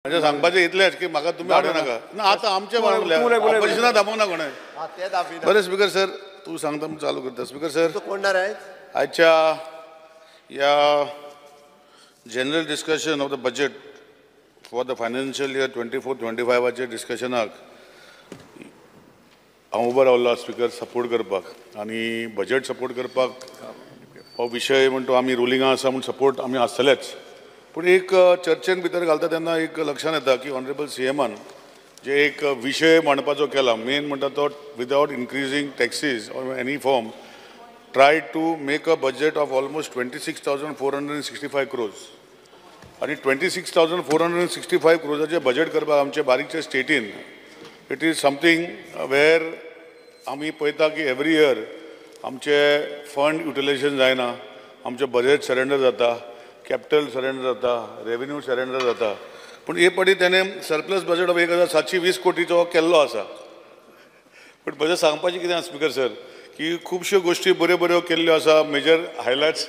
म्हणजे सांगपाचें इतलेंच की म्हाका तुमी हाडूं नाका ना आतां आमचे ऑपोजिशनाक दामोवंक ना कोणें बरें स्पीकर सर तूं सांगता म्हूण चालू करता स्पीकर सर कोण आयच्या ह्या general discussion of the budget for the financial year 24-25 डिस्कशनाक हांव उबो रावल्लो स्पीकर सपोर्ट करपाक आनी बजेट सपोर्ट करपाक हो विशय म्हणटा आमी रुलिंगां आसा म्हूण सपोर्ट आमी आसतलेच पूण एक चर्चेन भितर घालता तेन्ना एक लक्षांत येता की ऑनरेबल सीएमान जे एक विशय मांडपाचो केला मेन म्हणटा तो without increasing taxes or any form try to make a budget of almost 26,465 crores आणि 26,465 crores बजेट करपाक आमचे बारीकचे स्टेटीन इट इज समथींग वेर आमी पळयता की एवरी इयर आमचे फंड युटिलायझेशन जायना आमचे बजेट सरेंडर जाता कॅपिटल सरेंडर जाता रेवेन्यू सरेंडर जाता पूण हे पाटी तेणें सरप्लस बजेट ऑफ 1,720 कोटीचो केल्लो आसा पूण म्हजें सांगपाचें कितें स्पीकर सर की खुबश्यो गोश्टी बऱ्यो बऱ्यो केल्ल्यो आसा मेजर हायलायट्स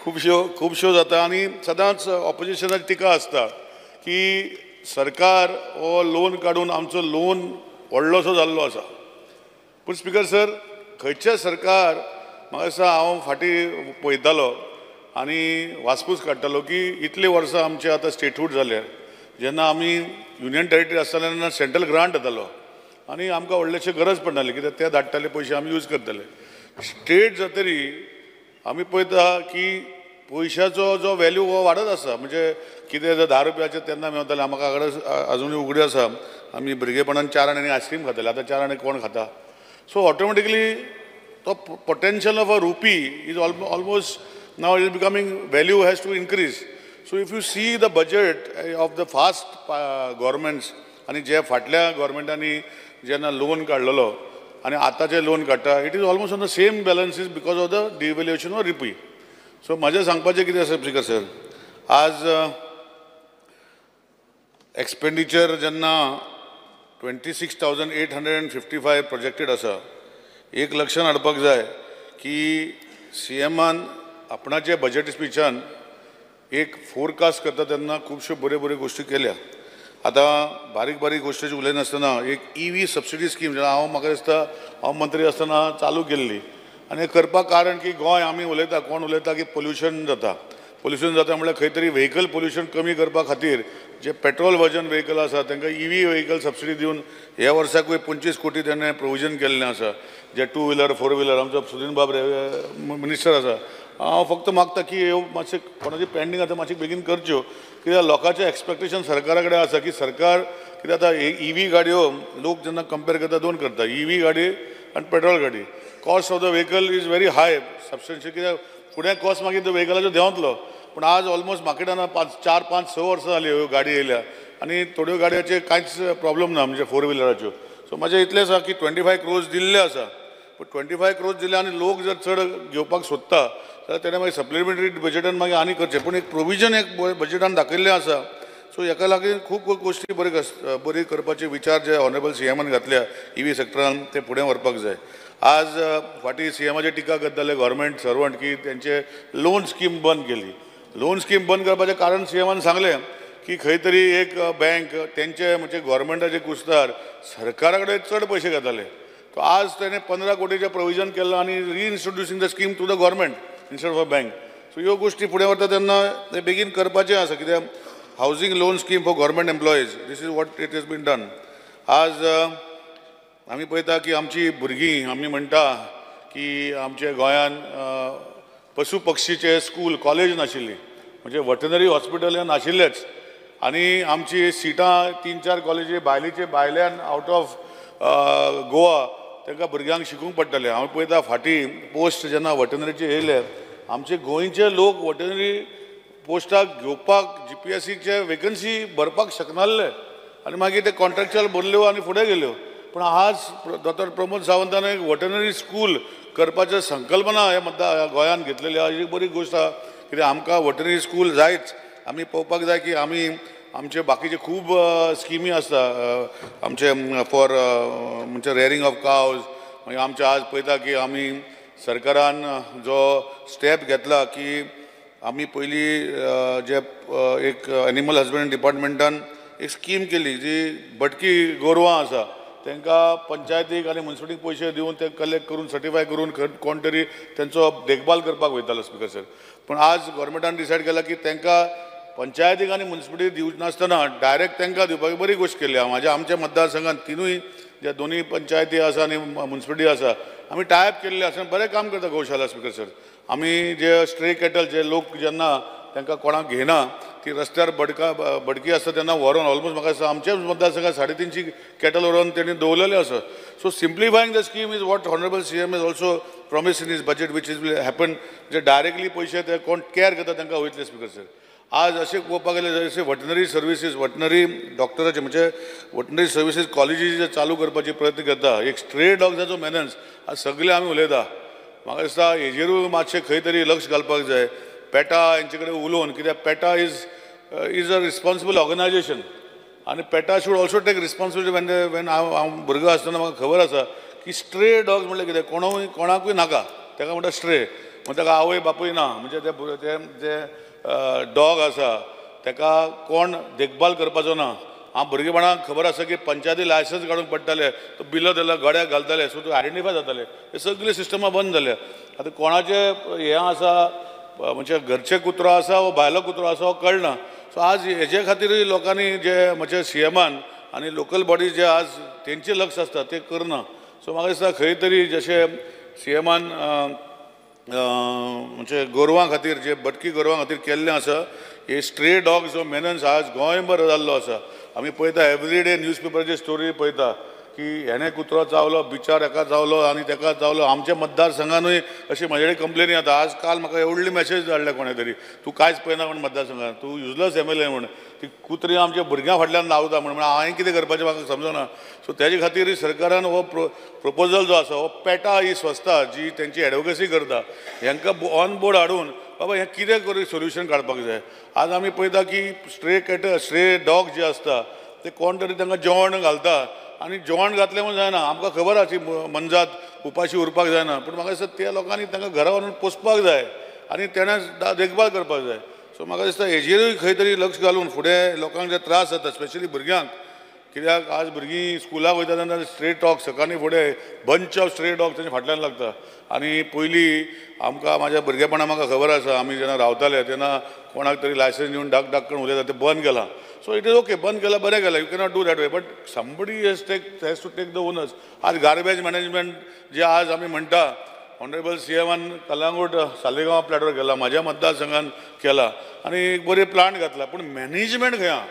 खुबश्यो जाता आनी सदांच ऑपोजिशनाची टिका आसता की सरकार हो लोन काडून आमचो लोन व्हडलोसो जाल्लो आसा पूण स्पीकर सर खंयचें सरकार म्हाका दिसता हांव फाटीं पळयतालो आनी वासपूस काडटालो की इतले वर्सां आमचे आतां स्टेटहूड जाले जेन्ना आमी युनियन टेरिटरी आसताले तेन्ना सेंट्रल ग्रांट येतालो आनी आमकां व्हडलेशें गरज पडनाली कित्याक ते धाडटाले पयशे आमी यूज करताले स्टेट जातरी आमी पळयता की पयशाचो जो वॅल्यू हो वाडत आसा म्हणजे कितें जर 10 रुपयाचे तेन्ना मेळटाले म्हाका कडेन अजुनूय उगड्यो आसा आमी भुरगेपणान 4 आण्यांनी आयस्क्रीम खाताले आतां 4 आणे कोण खाता सो ऑटोमॅटिकली तो potential of a rupee is almost now it is becoming value has to increase. So if you see the budget of the past governments आणि जे फाटल्या गव्हर्मेंटांनी जेन्ना लोन काडलेलो आणि आतांचे लोन काडटा it is almost on the same balances because of the devaluation of rupee so म्हाजें सांगपाचें कितें आसा स्पीकर सर आज एक्सपेंडिचर जेन्ना 26,855 प्रोजेक्टेड आसा एक लक्षात हाडपाक जाय की सीएमान आपणाचे बजेट स्पिचान एक फोरकास्ट करता तेन्ना खुबश्यो बऱ्यो बऱ्यो गोश्टी केल्या आतां बारीक बारीक गोश्टीची उलयनासतना एक EV सबसिडी स्कीम हांव म्हाका दिसता हांव मंत्री आसतना चालू केल्ली आनी करपाक कारण की गोंय आमी उलयता कोण उलयता की पोल्युशन जाता म्हळ्यार खंय तरी व्हेकल पोल्युशन कमी करपा खातीर जे पेट्रोल वर्जन व्हेकल आसा तांकां EV व्हेकल सबसिडी दिवन ह्या वर्साकूय 25 कोटी तेणें प्रोविजन केल्लें आसा जे 2 व्हिलर 4 व्हिलर आमचो सुदीन बाब मिनिस्टर आसा हांव फक्त मागता की ह्यो मातशें कोणाची पेंडींग आतां मातशी बेगीन करच्यो कित्याक लोकांचें एक्सपेक्टेशन सरकारा कडेन आसा की सरकार कित्याक आतां EV गाडयो लोक जेन्ना कंपेर करता दोन करता EV गाडी आनी पेट्रोल गाडी cost of the vehicle is very high substantial कित्याक फुडें कॉस्ट मागीर व्हेकलाचो देंवतलो पूण आज ऑलमोस्ट मार्केटान 4-5-6 वर्सां जालीं ह्यो गाडी येयल्या आनी थोड्यो गाडयांचे कांयच प्रॉब्लम ना म्हणजे 4 व्हिलराच्यो सो म्हाजें इतलें आसा की 25 crores दिल्ले आसा पूण 25 crores दिले आनी लोक जर चड घेवपाक सोदता जाल्यार तेणें मागीर सप्लिमेंटरी बजेटान मागीर आनी करचें पूण एक प्रोविजन एक बजेटान दाखयल्लें आसा सो हेका लागून खूब गोश्टी बरी करपाचे विचार जे ऑनरेबल सीएमान घातल्या EV सेक्टरान ते फुडें व्हरपाक जाय आज फाटीं सीएमाचेर टिका करताले गव्हर्मेंट सर्वंट की तेंचे लोन स्कीम बंद केली लोन स्कीम बंद करपाचें कारण सीएमान सांगलें की खंय तरी एक बँक तेंचे म्हणजे गव्हर्मेंटाचे कुस्तार सरकारा कडेन चड पयशे घेताले तो आज तेणें 15 कोटीचें प्रोविजन केल्लो आनी reintroducing the scheme to the government instead of a bank so ह्यो गोश्टी फुडें व्हरता तेन्ना ते बेगीन करपाचें आसा कित्याक housing loan scheme for government employees this is what it is been done आज आमी पळयता की आमची भुरगीं आमी म्हणटा की आमच्या गोंयान पशु पक्षीचे स्कूल कॉलेज नाशिल्ली म्हणजे वेटनरी हॉस्पिटल हे नाशिल्लेच आनी आमची सिटां 3-4 कॉलेजी भायल्यान आउट ऑफ गोवा तांकां भुरग्यांक शिकूंक पडटलें हांव पळयता फाटीं पोस्ट जेन्ना वेटनरीचे येयले आमचे गोंयचे लोक वेटनरी पोस्टाक घेवपाक GPSCचे वेकन्सी भरपाक शकनासले आनी मागीर ते कॉन्ट्रॅक्च्युअल भरल्यो आनी फुडें गेल्यो पूण आज डॉ प्रमोद सावंतान एक वेटनरी स्कूल करपाची संकल्पना हे गोंयान घेतलेली आहा ही बरी गोश्ट आहा कित्याक आमकां वेटनरी स्कूल जायच आमी पळोवपाक जाय की आमी आमचे बाकीचे खूब स्किमी आसता आमचे फॉर म्हणजे रेअरिंग ऑफ कावज मागीर आमचे आज पळयता की आमी सरकारान जो स्टेप घेतला की आमी पयलीं जे एक एनिमल हजबंड्री डिपार्टमेंटान एक स्कीम केली जी भटकी गोरवां आसा तांकां पंचायतीक आनी म्युनिसिपालिटीक पयशे दिवन ते कलेक्ट करून सर्टिफाय करून कोण तरी तांचो देखभाल करपाक वयतालो स्पीकर सर. पूण आज गव्हर्मेंटान डिसायड केला की तांकां पंचायतीक आनी म्युनिसिपालिटीक दिवचे नासतना डायरेक्ट तांकां दिवपाची बरी गोश्ट केली. आमच्या मतदारसंघात तिनूय जे दोनूय पंचायती आसा आनी म्युनिसिपालिटी आसा आमी टायप केल्ले आसा बरें काम करता गौशाला स्पीकर सर. आमी जे स्ट्रे कॅटल जे लोक जेन्ना तांकां कोणाक घेना ती रस्त्यार भटकी आसता तेन्ना व्हरून ऑलमोस्ट म्हाका दिसता आमच्या मतदारसंघात 350 कॅटल व्हरून तेणी दवरलेले आसा. So simplifying the scheme is what honourable CM is also promise in is budget which is will happen. जे डायरेक्टली पयशे ते कोण केअर करता तांकां वयतले स्पीकर सर. आज असे पळोवपाक गेले जशे वेटनरी सर्विसीस वेटनरी डॉक्टराचे म्हणजे वेटनरी सर्विसीस कॉलेजीस जे चालू करपाचे प्रयत्न करता. एक स्ट्रे डॉग्साचो मेनन्स आज सगळे आमी उलयता. म्हाका दिसता हेजेरूय मातशें खंय तरी लक्ष घालपाक जाय. पेटा हेंचे कडेन उलोवन कित्याक PETA is a responsible organisation आनी PETA should also take responsibility. When हांव भुरगो आसतना म्हाका खबर आसा की स्ट्रे डॉग्स म्हणल्यार कितें कोणाकूय नाका ताका म्हणटा स्ट्रे. म्हणजे ताका आवय बापूय ना म्हणजे ते डॉग आसा ताका कोण देखभाल करपाचो ना. हांव भुरगेपणाक खबर आसा की पंचायती लायसन्स काडून पडटाले तो बिलो त्याला गड्याक घालताले सो तूं आयडेंटिफाय जाताले. हे सगळे सिस्टमा बंद जाले. आतां कोणाचे हें आसा म्हणजे घरचे कुत्रो आसा वो भायलो कुत्रो आसा हो कळना. सो आज हेजे खातीरूय लोकांनी जे म्हणजे CMान आनी लोकल बॉडीज जे आज तेंचे लक्ष आसता ते करना. सो म्हाका दिसता खंय तरी जशे CMान म्हणजे गोरवां खातीर जे भटकी गोरवां खातीर केल्लें आसा हे स्ट्रे डॉग जो मेनन्स आज गोंयभर जाल्लो आसा. आमी पळयता एवरीडे न्यूजपेपराचेर स्टोरी पळयता की हेणे कुत्रो चावलो बिचार हेका चावलो आनी तेका चावलो. आमच्या मतदारसंघानूय अशी म्हजे कडेन कंप्लेनी येता. आज काल म्हाका एवढली मेसेज धाडल्या कोणे तरी तूं कांयच पळयना म्हण मतदारसंघात तूं युजलस MLA म्हण ती कुत्री आमच्या भुरग्यां फाटल्यान धांवता म्हण हांवें कितें करपाचें म्हाका समजना. सो तेजे खातीर सरकारान हो प्रपोजल जो आसा हो पेटा ही संस्था जी तेंची एडवोकेसी करता हांकां ऑन बोर्ड हाडून बाबा हें कितें करून सोल्युशन काडपाक जाय. आज आमी पळयता की स्ट्रे डॉग जे आसता ते कोण तरी तांकां जेवण घालता आनी जेवण घातलें म्हूण जायना. आमकां खबर आसा की मनजात उपाशी उरपाक जायना पूण म्हाका दिसता त्या लोकांनी तांकां घरा व्हरून पोसपाक जाय आनी तेणें देखभाल करपाक जाय. सो म्हाका दिसता हेजेरूय खंय तरी लक्ष घालून फुडें लोकांक जे त्रास जाता स्पेशली भुरग्यांक कित्याक आज भुरगीं स्कुलाक वयता तेन्ना स्ट्रे डॉग सकाळीं फुडें बंच ऑफ स्ट्रे डॉग तेंच्या फाटल्यान लागता. आनी पयलीं आमकां म्हाज्या भुरगेपणां म्हाका खबर आसा आमी जेन्ना रावताले तेन्ना कोणाक तरी लायसन्स दिवन डाक करून उलयता ते बंद केलां. सो इट इज ओके बंद केला बरें केलां you cannot do that way but somebody has to take the owners. आज गार्बेज मॅनेजमेंट जे आज आमी म्हणटा ऑनरेबल CMान कलंगूट सालेगांव प्लॅटवर गेला म्हाज्या मतदारसंघान केला आनी एक बरे प्लांट घातला पूण मॅनेजमेंट खंय आहा.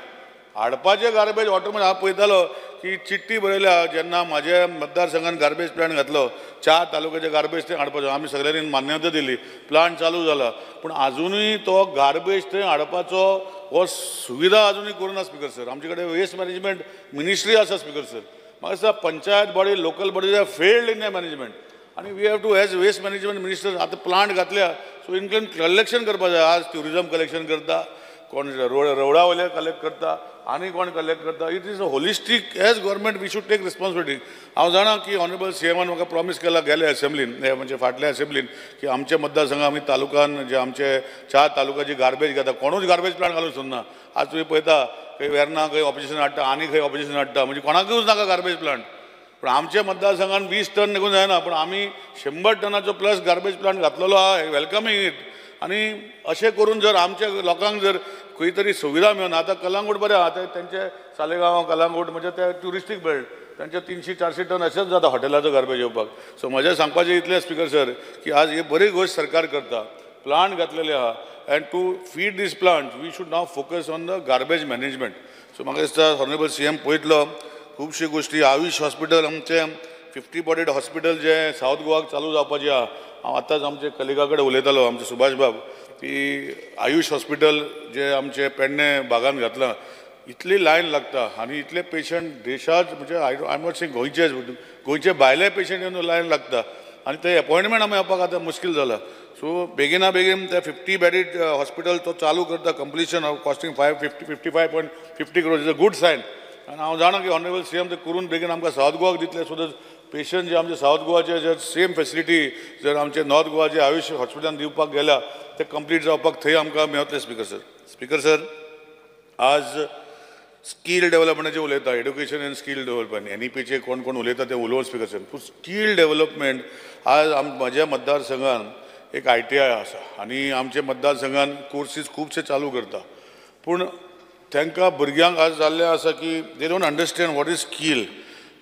हाडपाचें गार्बेज ऑटोमॅटीक हांव पळयतालो की चिट्टी बरयल्या जेन्ना म्हाज्या मतदारसंघान गार्बेज प्लांट घातलो 4 तालुक्याचे गार्बेज थंय हाडपाचो आमी सगळ्यांनी मान्यता दिली प्लांट चालू जाला. पूण आजुनूय तो गार्बेज थंय हाडपाचो हो सुविधा आजुनूय करूना स्पीकर सर. आमचे कडेन वेस्ट मॅनेजमेंट मिनिस्ट्री आसा स्पीकर सर. म्हाका दिसता panchayat body local bodies are failed in the management आनी we have to as waste management minister आतां प्लांट घातल्या सो इनक्लूड कलेक्शन करपाक जाय. आज ट्युरिजम कलेक्शन करता कोण रोडा वयले कलेक्ट करता आनी कोण कलेक्ट करता. It is a holistic as government we should take responsibility. हांव जाणा की ऑनरेबल CMान म्हाका प्रॉमीस केला गेल्या असेंब्लीन म्हणजे फाटल्या असेंब्लीन की आमच्या मतदारसंघात आमी तालुक्यान जे आमचे 4 तालुक्याची गार्बेज घेता कोणूच गार्बेज प्लांट घालूंक सोदना. आज तुमी पळयता खंय वेर्ना खंय ऑपोजिशन हाडटा आनी खंय ऑपोजिशन हाडटा म्हणजे कोणाकूच नाका गार्बेज प्लांट. पूण आमच्या मतदारसंघान 20 टन निघून जायना पूण आमी 100 टनाचो प्लस गार्बेज प्लांट घातलेलो आहा वेलकमींग इट. आनी अशें करून जर आमच्या लोकांक जर खंय तरी सुविधा मेळना आतां कलंगूट बरें आहा तेंचे सालेगांव कलंगूट म्हणजे ते ट्युरिस्टीक बेल्ट त्यांचे 300-400 टन असेच जाता हॉटेलाचो गार्बेज येवपाक. सो म्हजें सांगपाचें इतलें स्पीकर सर की आज ही बरी गोष्ट सरकार करता प्लांट घातलेले आहा and to feed this plant we should now focus on the garbage management. So म्हाका दिसता ऑनरेबल CM पळयतलो खुबशी गोश्टी. आयुष हॉस्पिटल आमचें 50 बेडेड हॉस्पिटल जे सावथ गोवाक चालू जावपाचें आहा. हांव आतांच आमचे कलिगा कडेन उलयतालो आमचे सुभाष बाब की आयुष हॉस्पिटल जे आमचे पेडणे भागांत घातलां इतली लायन लागता आनी इतले पेशंट देशात म्हणजे आय एम नॉट सेइंग गोंयचे भायले पेशंट येवन लायन लागता आनी ते अपॉयंटमेंट आमी येवपाक आतां मुश्कील जाला. सो बेगिना बेगीन ते 50 बेडेड हॉस्पिटल तो चालू करता completion of costing 55.50 crores is a good sign. आनी हांव जाणा की ऑनरेबल CM ते करून बेगीन आमकां सावथ गोवाक दितले सो दॅट पेशंट जे आमचे सावथ गोवाचे जे सेम फेसिलिटी जर आमचे नॉर्थ गोवाचे आयुष हॉस्पिटलान दिवपाक गेल्या ते कंप्लीट जावपाक थंय आमकां मेळटलें स्पीकर सर. स्पीकर सर, आज स्कील डेव्हलपमेंटाचे उलयता, एड्युकेशन एंड स्कील डेव्हलपमेंट, NEPचे कोण कोण उलयता ते उलोवं स्पीकर सर. पूण स्कील डेव्हलपमेंट आज म्हज्या मतदारसंघात एक ITI आसा आनी आमच्या मतदारसंघात कोर्सीस खुबशे चालू करता. पूण तांकां भुरग्यांक आज जाल्लें आसा की they don't understand what is skill.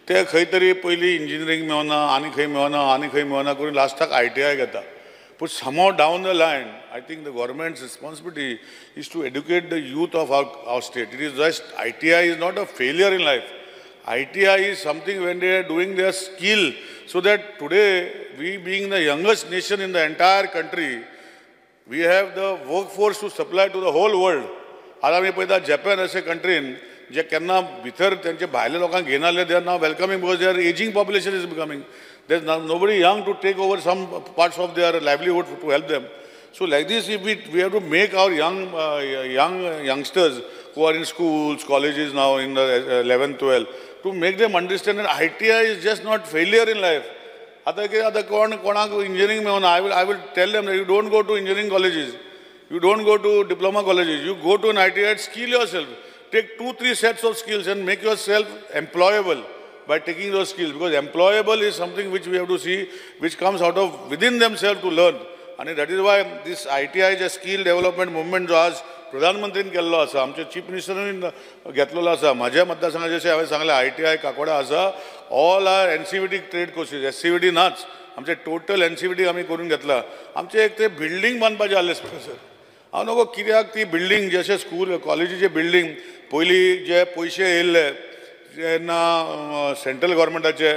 ते खंय तरी पयलीं इंजिनियरींग मेळना, आनी खंय मेळना, आनी खंय मेळना करून लास्टाक ITI घेता. But somehow down the line, I think the government's responsibility is to educate the youth of our state. It is just, ITI is not a failure in life. ITI is something when they are doing their skill, so that today, we being the youngest nation in the entire country, we have the workforce to supply to the whole world. आज आमी पळयता Japan अशे कंट्रीन जे केन्ना भितर त्यांचे भायल्या लोकांक घेनासले, they are now welcoming because their aging population is becoming. There's nobody young to take over some parts of their livelihood to help them. So like this, if we have to make our youngsters who are in schools, colleges now in the 11th, 12th, to make them understand that ITI is just not failure in life. आता कोणाक engineering मेळना, I will tell them that you don't go to engineering colleges, you don't go to diploma colleges, you go to an ITI, skill yourself. Take 2-3 sets of skills and make yourself employable by taking those skills, because employable is something which we have to see, which comes out of within themselves to learn. And that is why this ITI जे skill development movement जो आज प्रधानमंत्रीन केल्लो आसा, आमचे chief मिनिस्टरान घेतलेलो आसा, म्हाज्या मतदारसंघात जशें हांवें सांगलें ITI काकोडा आसा, all are NCVT trade courses, SCVT नाच, आमचे टोटल NCVT आमी करून घेतला. आमचे एक ते बिल्डींग बांदपाचें आसलें स्पीकर सर. हांव नको कित्याक ती बिल्डींग जशें स्कूल कॉलेजीचे बिल्डींग पयलीं जे पयशे येयल्ले जेन्ना सेंट्रल गव्हर्मेंटाचे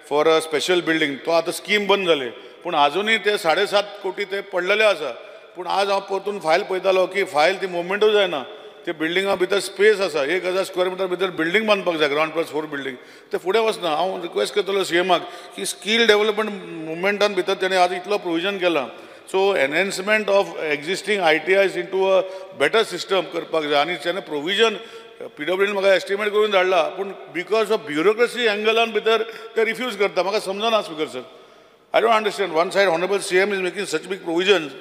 फॉर अ स्पेशल बिल्डींग, तो आतां स्कीम बंद जाली. पूण अजुनूय ते 7.5 कोटी ते पडलेले आसा. पूण आज हांव परतून फायल पळयतालो की फायल ती मुवमेंटूच जायना. ते बिल्डिंगा भितर स्पेस आसा, 1000 स्क्वेअर मिटर भितर बिल्डींग बांदपाक जाय, ग्राउंड प्लस 4 बिल्डींग. ते फुडें वचना. हांव रिक्वेस्ट करतलो CMाक की स्कील डेव्हलपमेंट मुवमेंटान भितर तेणें आज इतलो प्रोविजन केलां. So enhancement of existing ITIs into a better system करपाक जाय. आनी तेणें प्रोविजन PWDन म्हाका एस्टिमेट करून धाडला, पूण बिकॉज ऑफ ब्युरोक्रेसी एंगलान भितर ते रिफ्यूज करता. म्हाका समजना speaker sir. I don't understand. One side, Honorable CM is making such big provisions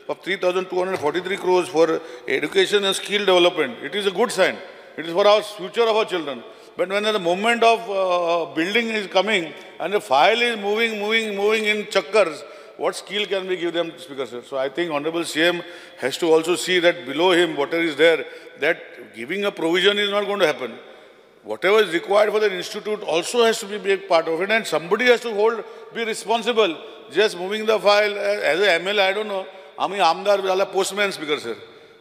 of 3,243 crores for education and skill development. It is a good sign. It is for our future of our children. But when the moment of building is coming and the file is moving in chakkars, what skill can we give them, Speaker sir? So I think Honorable CM has to also see that below him, whatever is there, that giving a provision is not going to happen. Whatever is required for the institute also has to be a big part of it, and somebody has to be responsible. Just moving the file as a MLA, I don't know. आम्ही आमदार झाला postman speaker sir.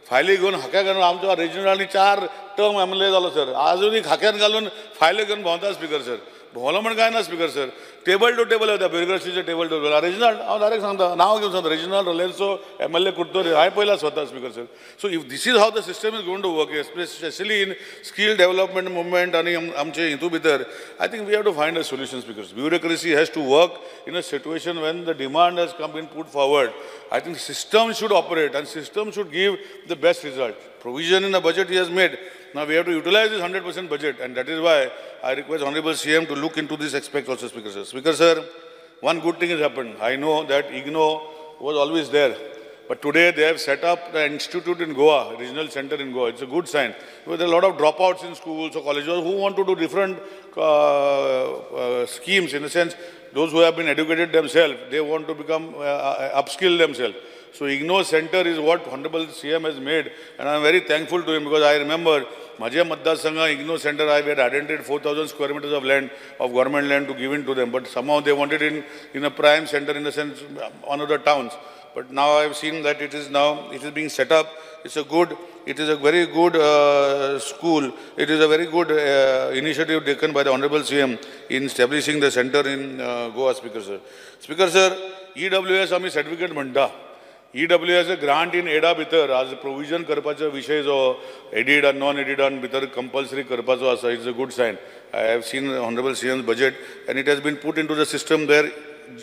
फायली घेऊन हाक्या घालून आमच्या regional 4 term MLA झालो sir. अजूनही हाक्यान घालून फायली घेऊन भोंवता स्पीकर सर. भोवलो म्हण काय ना speaker sir. Table to table होता ब्युरोक्रेसीचे टेबल टू टेबल. रिजनल हांव डायरेक्ट सांगता, नाव घेऊन सांगता रिजनल रिलायन्सो MLA कुट्टोरी हांवें पयला स्वता speaker sir. So if this is how the system is going to work, specially in skill development movement आणि आमचे हितू भितर, I think we have to find a solution speaker. Bureaucracy has to work in a situation when the demand has been put forward. I think system should operate and system should give the best result. Provision in the budget he has made. Now we have to utilize this 100% budget, and that is why I request Honorable CM to look into this aspect also, Speaker sir. Speaker sir, one good thing has happened. I know that IGNO was always there, but today they have set up the institute in Goa, regional center in Goa. It's a good sign. Because there are a lot of dropouts in schools or colleges who want to do different schemes, in the sense those who have been educated themselves, they want to become upskill themselves. So IGNO Center is what Honorable CM has made, and I am very thankful to him, because I remember Majya Matda Sangha IGNO Center, I had identified 4,000 square meters of land, of government land, to give in to them, but somehow they wanted in a prime center, in the sense one of the towns. But now I have seen that it is being set up. It is a very good school. It is a very good initiative taken by the Honorable CM in establishing the center in Goa, Speaker sir. Speaker sir, EWS आम्ही certificate म्हणटा. EWS grant in एडा भितर आज provision करपाचो विषय जो aided आनी non एडीडान भितर कंपल्सरी करपाचो आसा, it's a good sign. I have seen Honorable CM's budget, and it has been put into the system where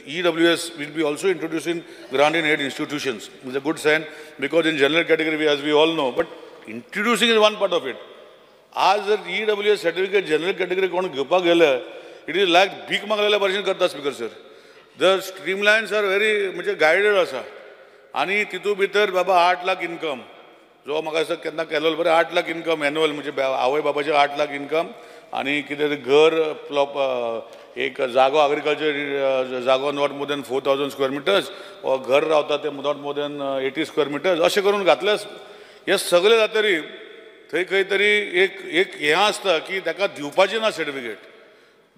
EWS will be also introducing grant in aid institutions. It's a good sign, because in general category, as we all know, but introducing is one part of it. As the EWS certificate general category कोण घेवपाक गेले, it is like भीक मागलेल्या भशेन करता speaker sir. The streamlines are very म्हणजे guided आसा. आनी तितू भितर बाबा 8 लाख इन्कम, जो म्हाका दिसता केन्ना केलो बरें 8 लाख इन्कम एन्युअल, म्हणजे आवय बाबाचे 8 लाख इन्कम, आनी कितें घर प्लॉप एक जागो एग्रीकल्चर जागो not more than 4000 square metres, वा घर रावता ते not more than 80 square metres, अशें करून घातले. हे सगळे जातरी थंय खंय तरी एक हें आसता की ताका दिवपाचें ना सर्टिफिकेट,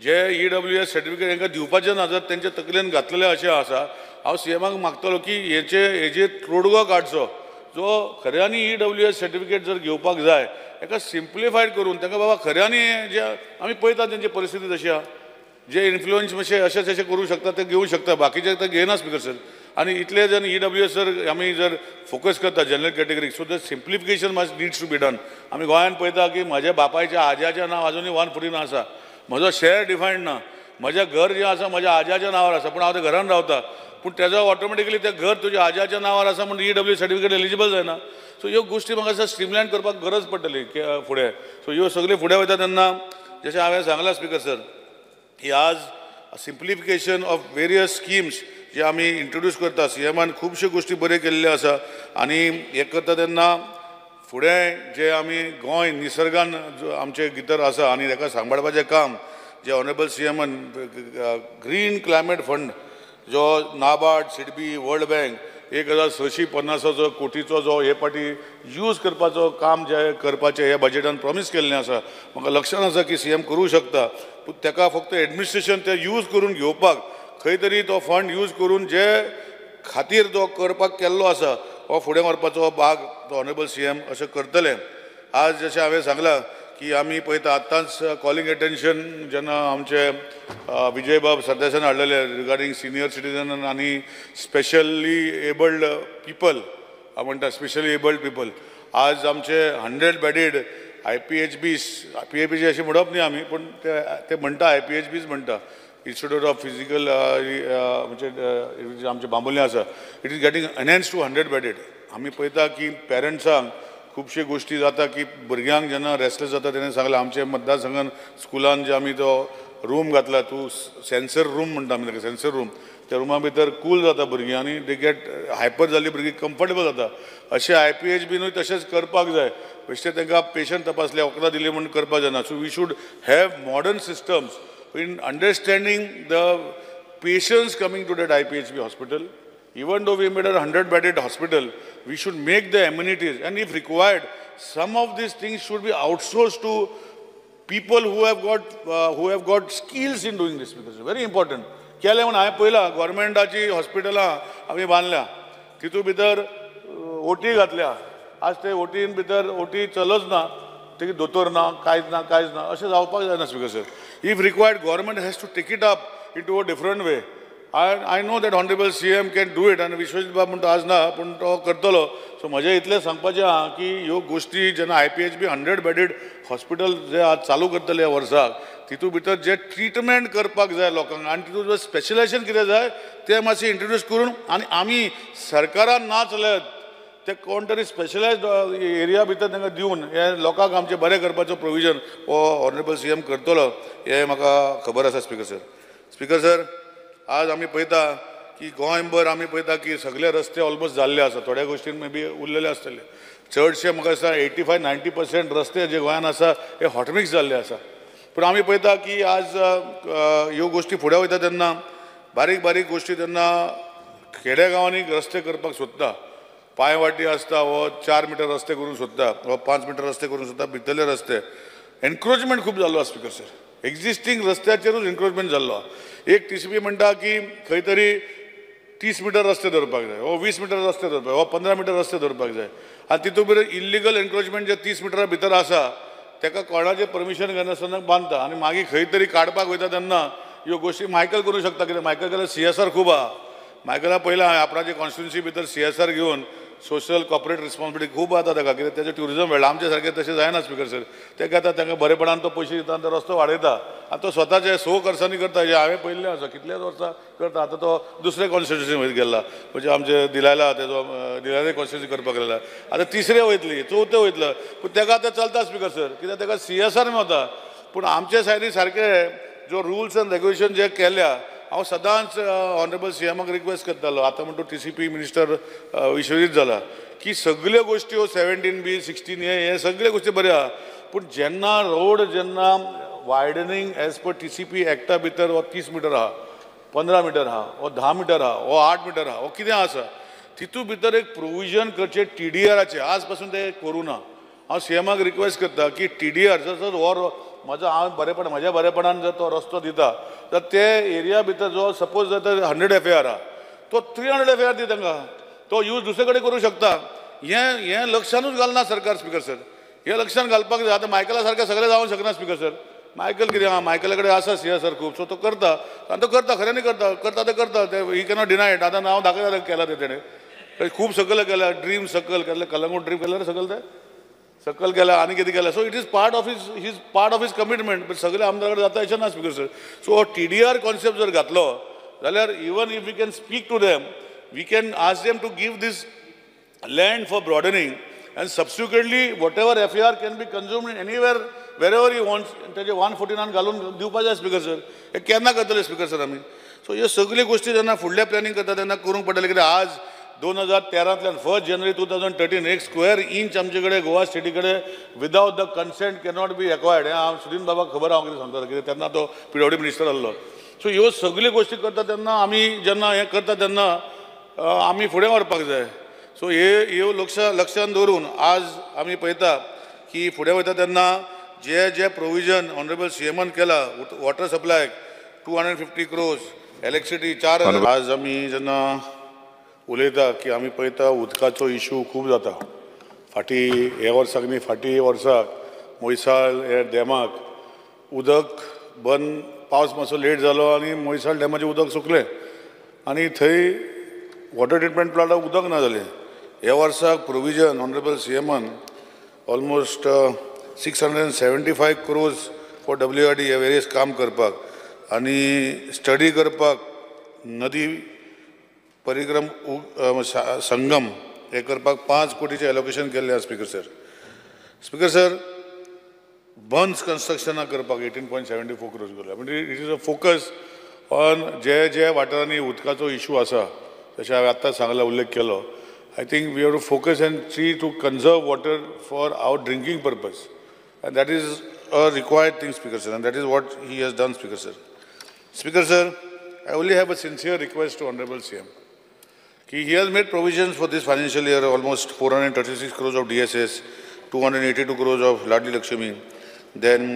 जे EWS सर्टिफिकेट तांकां दिवपाचें ना, जर तेंच्या तकलेन घातलेलें अशें आसा. हांव CMाक मागतलो की हेजेर तोडगो काडचो, जो खऱ्यांनी EWS सर्टिफिकेट जर घेवपाक जाय ताका सिम्प्लिफायड करून तांकां बाबा खऱ्यांनी जे आमी पळयता तेंची परिस्थिती तशी आहा, जे इन्फ्लुअन्स मातशें अशें करूं शकता ते घेवं शकता, बाकीचे ते घेयना स्पीकर सर. आनी इतले जर EWS जर आमी जर फोकस करता जनरल कॅटेगरीक, so the simplification must needs to be done. आमी गोंयांत पळयता की म्हज्या बापायच्या आज्याचें नांव अजुनूय 149 आसा, म्हजो शेअर डिफायन्ड ना, म्हजें घर जें आसा म्हज्या आज्याच्या नांवार आसा, पूण हांव त्या घरान रावता, पूण तेजो ऑटोमॅटिकली तें घर तुज्या आज्याच्या नांवार आसा म्हणून EWS सर्टिफिकेट एलिजिबल जायना. सो ह्यो गोश्टी म्हाका दिसता स्ट्रीमलायन करपाक गरज पडटली फुडें. सो ह्यो सगळ्यो फुडें वयता तेन्ना जशें हांवें सांगलां स्पीकर सर, की आज सिम्प्लिफिकेशन ऑफ वेरियस स्किम्स जे आमी इंट्रोड्यूस करता, CMान खुबश्यो गोश्टी बऱ्यो केल्ल्यो आसा. आनी हें करता तेन्ना फुडें जे आमी गोंय निसर्गान आमचे भितर आसा आनी ताका सांबाळपाचें काम जे ऑनरेबल CMान ग्रीन क्लायमेट फंड जो नाबार्ड, सिडबी, वर्ल्ड बँक 1650 कोटीचो जो हे पाटी यूज करपाचो काम जे करपाचें ह्या बजेटान प्रॉमिस केल्लें आसा, म्हाका लक्षात आसा की CM करूं शकता, पूण ताका फक्त एडमिनिस्ट्रेशन ते यूज करून घेवपाक खंय तरी तो फंड यूज करून जे खातीर तो करपाक केल्लो आसा हो फुडें व्हरपाचो भाग तो ऑनरेबल CM अशें करतले. आज जशें हांवें सांगलां की आमी पळयता आतांच कॉलिंग एटेन्शन जेन्ना आमचे विजय बाब सरदेसायान हाडलेले रिगार्डींग सिनियर सिटीजन आनी स्पेशली एबल्ड पीपल, हांव म्हणटा स्पेशली एबल्ड पीपल, आज आमचे 100 बेडेड IPHBs, PAPG अशें म्हणप न्ही आमी, पूण ते म्हणटा IPHBs म्हणटा, इन्स्टिट्यूट ऑफ फिजिकल म्हणजे आमचे बांबोलीं आसा, it is getting enhance to 100 bedded. आमी पळयता की पेरंट्सांक खुबशी गोश्टी जाता की भुरग्यांक जेन्ना रेस्टलेस जाता तेणें सांगलां आमचे मतदारसंघान स्कुलान जे आमी तो रूम घातला, तूं सेन्सर रूम म्हणटा आमी ताका, सेन्सर रूम, त्या रुमा भितर कूल जाता भुरगीं आनी दे गेट हायपर जाल्ली भुरगीं कम्फर्टेबल जाता. अशें IPHBनूय तशेंच करपाक जाय, बेश्टें तांकां पेशंट तपासले वखदां दिली म्हणून करपाक जायना. So we should have modern systems in understanding the patients coming to that IPHB hospital. Even though we made a 100-bedded hospital, we should make the amenities, and if required, some of these things should be outsourced to people who have got skills in doing this, because it's very important. केलें म्हणून हांवें पळयलां गव्हर्मेंटाची हॉस्पिटलां आमी बांदल्या, तितू भितर OT घातल्या, आज ते OTन भितर OT चलच ना, ते दोतोर ना, कांयच ना, अशें जावपाक जायना speaker sir. If required, government has to take it up into a different way. I know that Honorable CM can do it, and Vishwajit बाब म्हणटा आज ना, पूण तो करतलो. सो म्हजें इतलें सांगपाचें आहा की ह्यो गोश्टी जेन्ना IPHB 100 बेडेड हॉस्पिटल जे आज चालू करतले ह्या वर्साक, तितू भितर जे ट्रिटमेंट करपाक जाय लोकांक आनी तितून जो स्पेशलायझेशन कितें जाय तें मातशें इंट्रोड्यूस करून, आनी आमी सरकारान ना चलत ते कोण तरी स्पेशलायज्ड एरिया भितर तांकां दिवन हे लोकांक आमचे बरें करपाचो प्रोविजन हो ऑनरेबल CM करतलो, हे म्हाका खबर आसा स्पीकर सर. स्पीकर सर, आज आमी पळयता की गोंयभर आमी पळयता की सगळे रस्ते ऑलमोस्ट जाल्ले आसा, थोड्या गोश्टीन मे बी उरलेले आसतले, चडशे म्हाका दिसता 85-90% रस्ते जे गोंयान आसा हे हॉटमिक्स जाल्ले आसा. पूण आमी पळयता की आज ह्यो गोश्टी फुडें वयता तेन्ना बारीक बारीक गोश्टी तेन्ना खेडे गांवांनी रस्ते करपाक सोदता, पांयवाटी आसता वो 4 मीटर रस्ते करून सोदता, वो 5 मीटर रस्ते करून सोदता, भितरले रस्ते एनक्रोचमेंट खूब जाल्लो स्पीकर सर, एक्झिस्टींग रस्त्याचेरूच एनक्रोचमेंट जाल्लो. एक TCP म्हणटा की खंय तरी 30 मीटर रस्ते धरपाक जाय, वो 20 मीटर रस्ते धरपाक, वो 15 मीटर रस्ते धरपाक जाय, आनी तितून भितर इल्लिगल एनक्रोचमेंट जे 30 मिटरा भितर आसा ताका कोणाचें परमिशन घेनासतना बांदता, आनी मागीर खंय तरी काडपाक वयता तेन्ना ह्यो गोश्टी मायकल करूं शकता, कित्याक मायकल केल्यार CSR खूब आहा. मायकला पयला आपणाची कॉन्स्टिट्युन्सी भितर CSR घेवन सोशल कॉर्पोरेट रिस्पॉन्सिबिलिटी खूब आता ताका, कित्याक तेजें ट्युरिजम वेळा आमचे सारकें तशें जायना स्पीकर सर. ते घेता तांकां बरेपणान तो पयशे दिता आनी तो रस्तो वाडयता, आनी तो स्वताचे 100 वर्सांनी करता, जे हांवें पयल्लें आसा कितलेच वर्सां करता. आतां तो दुसरे कॉन्स्टिट्युन्सी वयर गेला, म्हणजे आमचे दिलायला तेजो दिलायला कॉन्स्टिट्युन्सी करपाक गेला, आतां तिसरे वयतली, चवथे वयतलो, पूण ताका आतां चलता स्पीकर सर, कित्याक ताका CSR मेळटा. पूण आमचे सायडीन सारके जो रुल्स एंड रेग्युलेशन जे केल्या हांव सदांच ऑनरेबल CMाक रिक्वेस्ट करतालो, आतां म्हणटा TCP मिनिस्टर विश्वजीत जाला, की सगळ्यो गोश्टी 17B 16 हे सगळ्यो गोश्टी बऱ्यो आहा, पूण जेन्ना रोड जेन्ना वायडनींग एज पर TCP एक्टा भितर हो 30 मिटर आहा, 15 मिटर आहा, हो 10 मिटर आहा, हो 8 मिटर आहा, हो कितें आसा, तितू भितर एक प्रोविजन करचें TDRचे. आज पासून ते करूं ना. हांव CMाक रिक्वेस्ट करता की TDR जर हांव म्हज्या बरेपणान जर तो रस्तो दिता तर ते एरिया भितर जो सपोज जर 100 FAR आहा तो 300 FAR दी तांकां, तो यूज दुसरे कडेन करूं शकता. हें लक्षानूच घालना सरकार. स्पीकर सर, हें लक्षान घालपाक जाय. आतां मायकला सारकें सगळें जावंक शकना स्पीकर सर. मायकल कितें आहा, मायकला कडेन आसा सर खूब, सो तो करता आनी तो करता, खऱ्यांनी करता ते ही कॅनॉट डिनाय इट. आतां हांव दाखयता केला तेणें खूब सकयल केल्या, ड्रीम सकयल केलें, कलंगूट ड्रीम केलें सकयल ते सकल केला आनी कितें केलें. So it is part of his commitment. But सगळे आमदार जाता अशें ना speaker sir. So TDR concept जर घातलो जाल्यार even if we can speak to them, we can ask them to give this land for broadening and subsequently whatever FAR can be consumed in anywhere wherever he wants. त्याचे 149 घालून दिवपाक जाय speaker sir. हे केन्ना करतले speaker sir आमी? So ह्यो सगळ्यो गोश्टी जेन्ना फुडल्या प्लॅनिंग करता तेन्ना करूंक पडटलें. कित्याक आज 2013तल्यान 1 जानेवारी 2013 एक स्क्वेअर इंच आमचे कडेन गोवा स्टेटी कडेन without the consent cannot be acquired. हें हांव सुदीन बाबाक खबर हांव कितें सांगता, कित्याक तेन्ना तो PWD मिनिस्टर आसलो. सो ह्यो सगळ्यो गोश्टी करता तेन्ना आमी जेन्ना हें करता तेन्ना आमी फुडें व्हरपाक जाय. सो ह्यो लक्षांत दवरून आज आमी पळयता की फुडें वयता तेन्ना जे प्रोविजन ऑनरेबल CMान केला, वॉटर सप्लाय 250 crores, इलेक्ट्रिसिटी 4,000. आज आमी जेन्ना उलयता की आमी पळयता उदकाचो इशू खूब जाता. हे वर्साक न्ही, फाटीं वर्साक मोयसाळ हे डॅमाक उदक बंद, पावस मातसो लेट जालो आनी मोयसाळ डॅमाचें उदक सुकलें आनी थंय वॉटर ट्रिटमेंट प्लांटाक उदक ना जालें. हे वर्साक प्रोविजन ऑनरेबल CMान ऑलमोस्ट 675 crores फॉर WRD हे वेरियस काम करपाक आनी स्टडी करपाक नदी परिक्रम संगम हे करपाक 5 कोटीचें एलोकेशन केल्लें आसा स्पीकर सर. स्पीकर सर, बंस कन्स्ट्रक्शनाक करपाक 18.74 crores केल्या. म्हणजे it is a focus on जे वाठारांनी उदकाचो इशू आसा, जशें हांवें आतां सांगला, उल्लेख केलो. I think we have to focus and see to conserve water for our drinking purpose, and that is a required thing, Speaker sir, and that is what he has done, Speaker sir. Speaker sir, I only have a sincere request to Honorable CM. He has made provisions for this financial year, almost 436 crores of DSS, 282 crores of Ladli Lakshmi. Then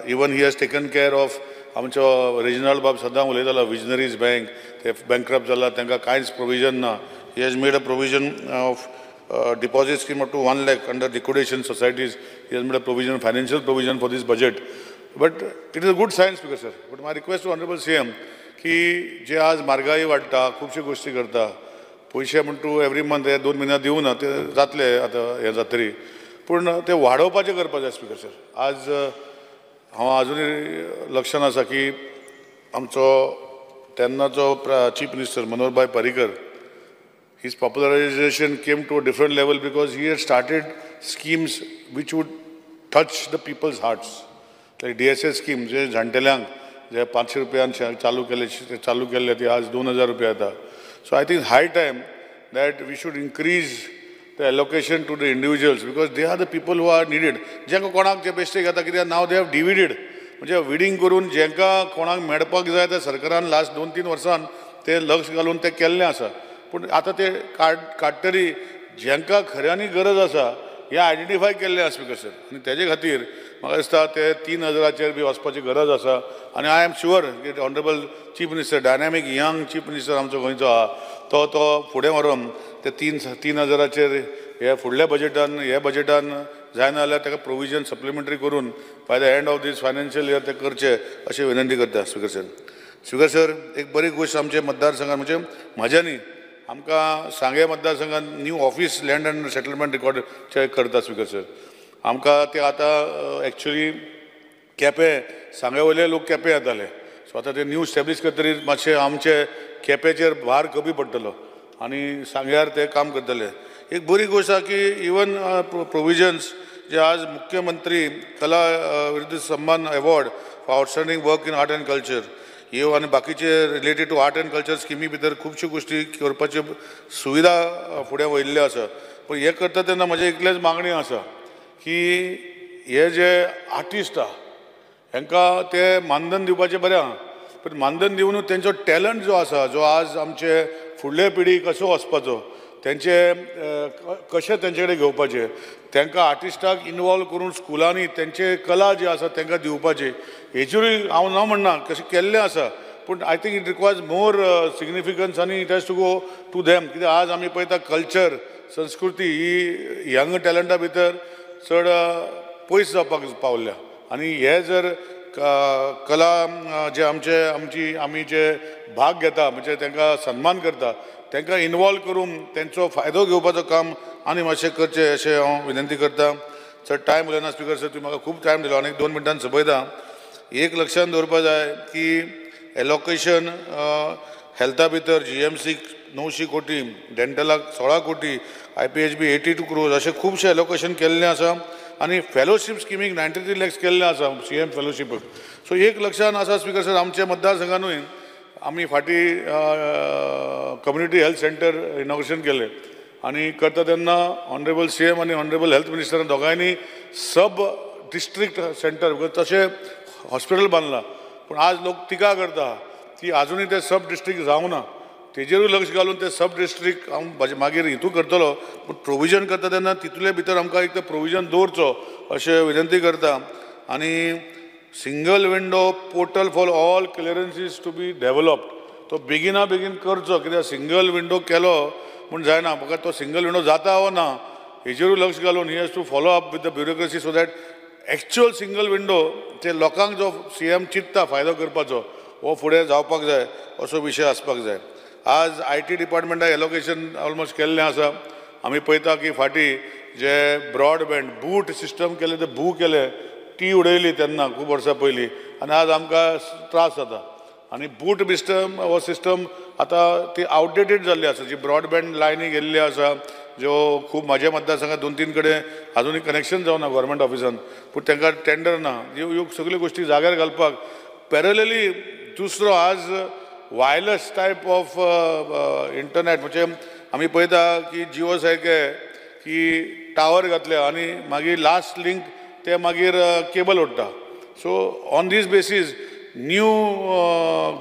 even he has taken care of आमचो regional बाब सदां उलयतालो visionaries bank, ते bankrupt जाला, तांकां कांयच provision ना. He has made a provision of deposit scheme up to 1 lakh under liquidation societies. He has made a provision, financial provision for this budget. But it is a good sign, Speaker sir. But my request to Honorable CM की जे आज म्हारगाई वाडटा, खुबश्यो गोश्टी करता, पयशे म्हणटू every month हे 2 म्हयन्या दिवं ना, ते जातले आतां हे जातरी, पूण ते वाडोवपाचें करपाक जाय स्पीकर सर. आज हांव अजुनूय लक्षांत आसा की आमचो तेन्नाचो chief minister Manoharbhai Parrikar, his popularization came to a different level because he had started schemes which would touch the people's hearts. Like DSS scheme, जे जाणटेल्यांक जे 500 रुपयान चालू केले ते आज 2000 रुपया येता. So I think high time that we should increase the allocation to the individuals because they are the people who are needed. जेंका कोणाक जे बेश्टे घेता कित्याक now they have divided, म्हणजे विडींग करून जेंका कोणाक मेळपाक जाय ते सरकारान लास्ट 2-3 वर्सान ते लक्ष घालून ते केल्लें आसा. पूण आतां ते काडटरी जेंका खऱ्यांनी गरज आसा हें आयडेंटिफाय केल्लें आसा स्पीकर सर. आनी तेजे खातीर म्हाका दिसता ते 3000 बी वचपाची गरज आसा. आनी आय एम शुअर की honourable chief minister, dynamic young chief minister आमचो गोंयचो आहा, तो फुडें व्हरून ते 3000 हे फुडल्या बजेटान जायना जाल्यार ताका प्रोविजन सप्लिमेंटरी करून by the end of this financial year ते करचे अशी विनंती करता स्पीकर सर. स्पीकर सर, एक बरी गोश्ट आमच्या मतदारसंघात म्हणजे म्हाज्या न्ही, आमकां सांगे मतदारसंघात new office land end settlement record करता स्पीकर सर. आमकां ते आतां एक्चुअली केपें सांगे वयले लोक केपें येताले, सो आतां ते न्यू स्टॅब्लीश करतरी मातशें आमचे केपेचेर भार कमी पडटलो आनी सांग्यार ते काम करतले. एक बरी गोश्ट आसा की इवन प्रोविजन्स जे आज मुख्यमंत्री कला विरुद्ध सम्मान award for outstanding work in art and culture ह्यो आनी बाकीचे related to art and culture स्किमी भितर खुबश्यो गोश्टी करपाच्यो सुविधा फुडें वयल्ल्यो आसा. पण हे करता तेन्ना म्हजे इतलेच मागणी आसा की हे जे आर्टिस्ट आहा हांकां ते मानधन दिवपाचें बरें आहा, पण मानधन दिवन तेंचो टॅलंट जो आसा, जो आज आमचे फुडले पिढी कसो वचपाचो, तेंचे कशें तेंचे कडेन घेवपाचें, तांकां आर्टिस्टाक इनवॉल्व करून स्कुलांनी तेंचे कला जी आसा तांकां दिवपाची, हेचेरूय हांव ना म्हणना कशें केल्लें आसा. पूण I think it requires more significance आनी it has to go to them. कित्याक आज आमी पळयता कल्चर संस्कृती ही यंग टॅलंटा भितर चड पयस जावपाक पावल्या. आनी हे जर कला जे आमी जे भाग घेता म्हणजे तांकां सन्मान करता तांकां इनवॉल्व करून तेंचो फायदो घेवपाचो काम आनी मातशें करचें अशें हांव विनंती करता. चड टायम उलयना स्पिकर सर, तुमी म्हाका खूब टायम दिलो आनी 2 मिनटान सोंपयता. एक लक्षांत दवरपा जाय की एलोकेशन हेल्था भितर GMCक 900 कोटी, डेंटलाक 16 कोटी, IPHB 82 crores अशें खुबशें एलोकेशन केल्लें आसा. आनी फेलोशीप स्किमीक 93 lakhs केल्लें आसा CM फेलोशीपक. सो एक लक्षांत आसा स्पिकर सर, आमच्या मतदारसंघानूय आमी फाटीं कम्युनिटी हेल्थ सेंटर इनॉग्रेशन केलें आनी करता तेन्ना ऑनरेबल CM आनी ऑनरेबल हेल्थ मिनिस्टरान दोगांयनी सब डिस्ट्रिक्ट सेंटर तशें हॉस्पिटल बांदलां. पूण आज लोक टिका करता की आजुनूय ते सब डिस्ट्रिक्ट जावना. तेजेरूय लक्ष घालून ते सब डिस्ट्रिक्ट हांव मागीर हितू करतलो, पूण प्रोविजन करता तेन्ना तितूले भितर आमकां एक प्रोविजन दवरचो अशें विनंती करता. आनी single window portal for all clearances to be developed तो बेगिना बेगीन करचो. कित्याक सिंगल विंडो केलो म्हूण जायना, म्हाका तो सिंगल विंडो जाता वा ना हेजेरूय लक्ष घालून he has to follow up with the bureaucracy so that actual single window ते लोकांक जो CM चिंतता फायदो करपाचो हो फुडें जावपाक जाय असो विशय आसपाक जाय. आज IT डिपार्टमेंटाक एलोकेशन ऑलमोस्ट केल्लें आसा. आमी पळयता की फाटीं जे ब्रॉडबँड बूट सिस्टम केले ते भू केले, टी उडयली तेन्ना खूब वर्सां पयलीं आनी आज आमकां त्रास जाता. आनी बूट हो सिस्टम आतां ती आउटडेटेड जाल्ली आसा. जी ब्रॉडबँड लायनी गेल्ली आसा ज्यो खूब म्हाज्या मतदारसंघात 2-3 कडेन आजुनूय कनेक्शन जावना गव्हर्मेंट ऑफिसान, पूण तांकां टेंडर ना. ह्यो सगळ्यो गोश्टी जाग्यार घालपाक पॅरलली दुसरो आज वायरलेस टायप ऑफ इंटरनेट म्हणजे आमी पळयता की जियो सारके की टावर घातले आनी मागीर लास्ट लिंक ते मागीर केबल ओडटा. So on this basis new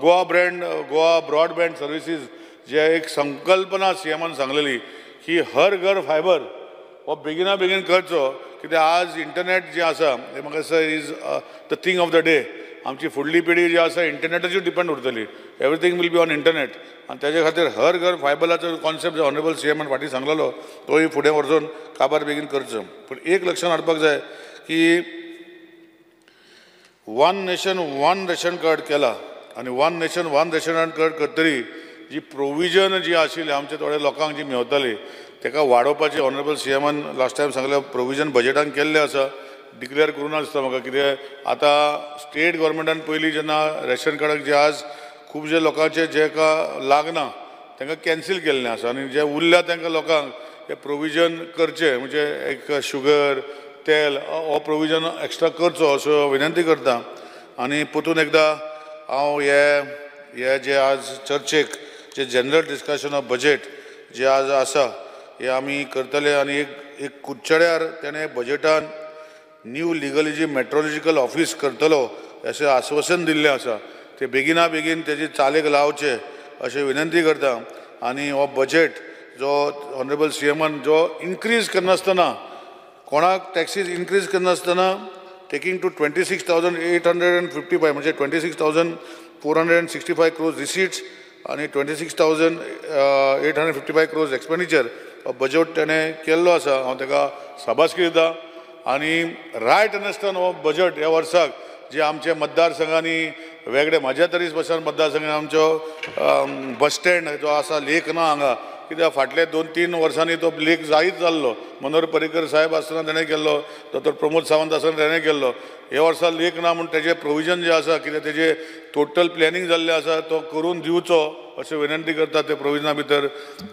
Goa broadband services जे एक संकल्पना CMन सांगलेली की हर घर फायबर हो बेगिना बेगीन करचो. कित्याक आज इंटरनेट जे आसा हे म्हाका दिसता is the thing of the day. आमची फुडली पिढी जी आसा इंटरनेटाचेर डिपेंड उरतली. Everything will be on internet आनी तेजे खातीर हर घर फायबराचो कॉन्सेप्ट जो ऑनरेबल CMन फाटीं सांगलेलो तोय फुडें वचून काबार बेगीन करचो. पूण एक लक्षांत हाडपाक जाय की one nation one ration card केला आनी one nation one ration card करतरी जी प्रोविजन जी आशिल्ली आमच्या थोड्या लोकांक जी मेवताली ताका वाडोवपाची ऑनरेबल CMन लास्ट टायम सांगले प्रोविजन बजेटान केल्लें आसा. डिक्लेअर करूना दिसता म्हाका. कित्याक आतां स्टेट गव्हर्मेंटान पयलीं जेन्ना रेशन कार्डाक जे आज खुबशे लोकांचे जेका लागना तांकां कॅन्सील केल्लें आसा आनी जे उरल्या तांकां लोकांक हे प्रोविजन करचें म्हणजे एक शुगर तेल हो प्रोविजन एक्स्ट्रा करचो असो विनंती करता. आनी परतून एकदां हांव हे जे आज चर्चेक जे जनरल डिस्कशन ऑफ बजेट जे आज आसा हे आमी करतले. आनी एक कुडचड्यार तेणें बजेटान न्यू लिगलिजी मेट्रोलॉजिकल ऑफिस करतलो अशें आश्वासन दिल्लें आसा. ते बेगिना बेगीन तेजी चालीक लावचे अशें विनंती करता. आनी हो बजेट जो ऑनरेबल CMन जो इन्क्रीज करनासतना कोणाक टॅक्सीज इन्क्रीज करनासतना टेकिंग टू 26,855 म्हणजे 26,465 crores रिसीट्स आनी 26,855 crores एक्सपेंडिचर हो बजेट तेणें केल्लो आसा. हांव ताका शाबासकी दिता. आनी रायट अंडरस्टँड हो बजेट ह्या वर्साक जे आमच्या मतदारसंघांनी वेगळे म्हाज्या तरी स्पेशल मतदारसंघान आमचो बस स्टँड जो आसा लेक ना हांगा. कित्याक फाटले 2-3 वर्सांनी तो लेक जायत जाल्लो. मनोहर पर्रीकर साहेब आसतना ताणें केल्लो, डॉ. प्रमोद सावंत आसतना ताणें केल्लो. हे वर्सा लेक ना म्हूण तेजें प्रोविजन जें आसा कित्याक तेजें टोटल प्लॅनिंग जाल्लें आसा तो करून दिवचो अशें विनंती करता ते प्रोविजना भितर.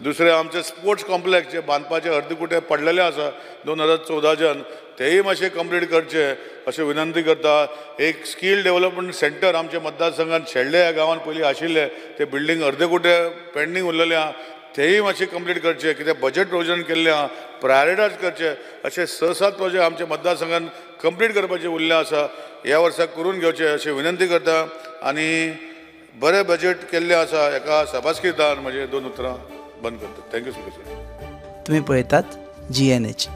दुसरें आमचें स्पोर्ट्स कॉम्प्लेक्स जे बांदपाचे अर्दकुटे पडलेले आसा 2014च्यान तेही मातशे कंप्लीट करचे अशें विनंती करता. एक स्कील डेव्हलपमेंट सेंटर आमच्या मतदारसंघात शेळडे ह्या गांवांत पयलीं आशिल्ले ते बिल्डींग अर्दे कुटे पेंडींग उरलेले आहा तेही मातशे कंप्लीट करचे. कित्याक बजेट प्रोविजन केल्लें आहा प्रायोरिटायज करचे. अशे 6-7 प्रोजेक्ट आमच्या मतदारसंघात कंप्लीट करपाचे उरले आसा. ह्या वर्साक करून घेवचे अशी विनंती करता. आनी बरें बजेट केल्लें आसा एका सभास्कितान म्हजे 2 उतरां बंद करता. Thank you so much. तुम्ही पळयतात GNH.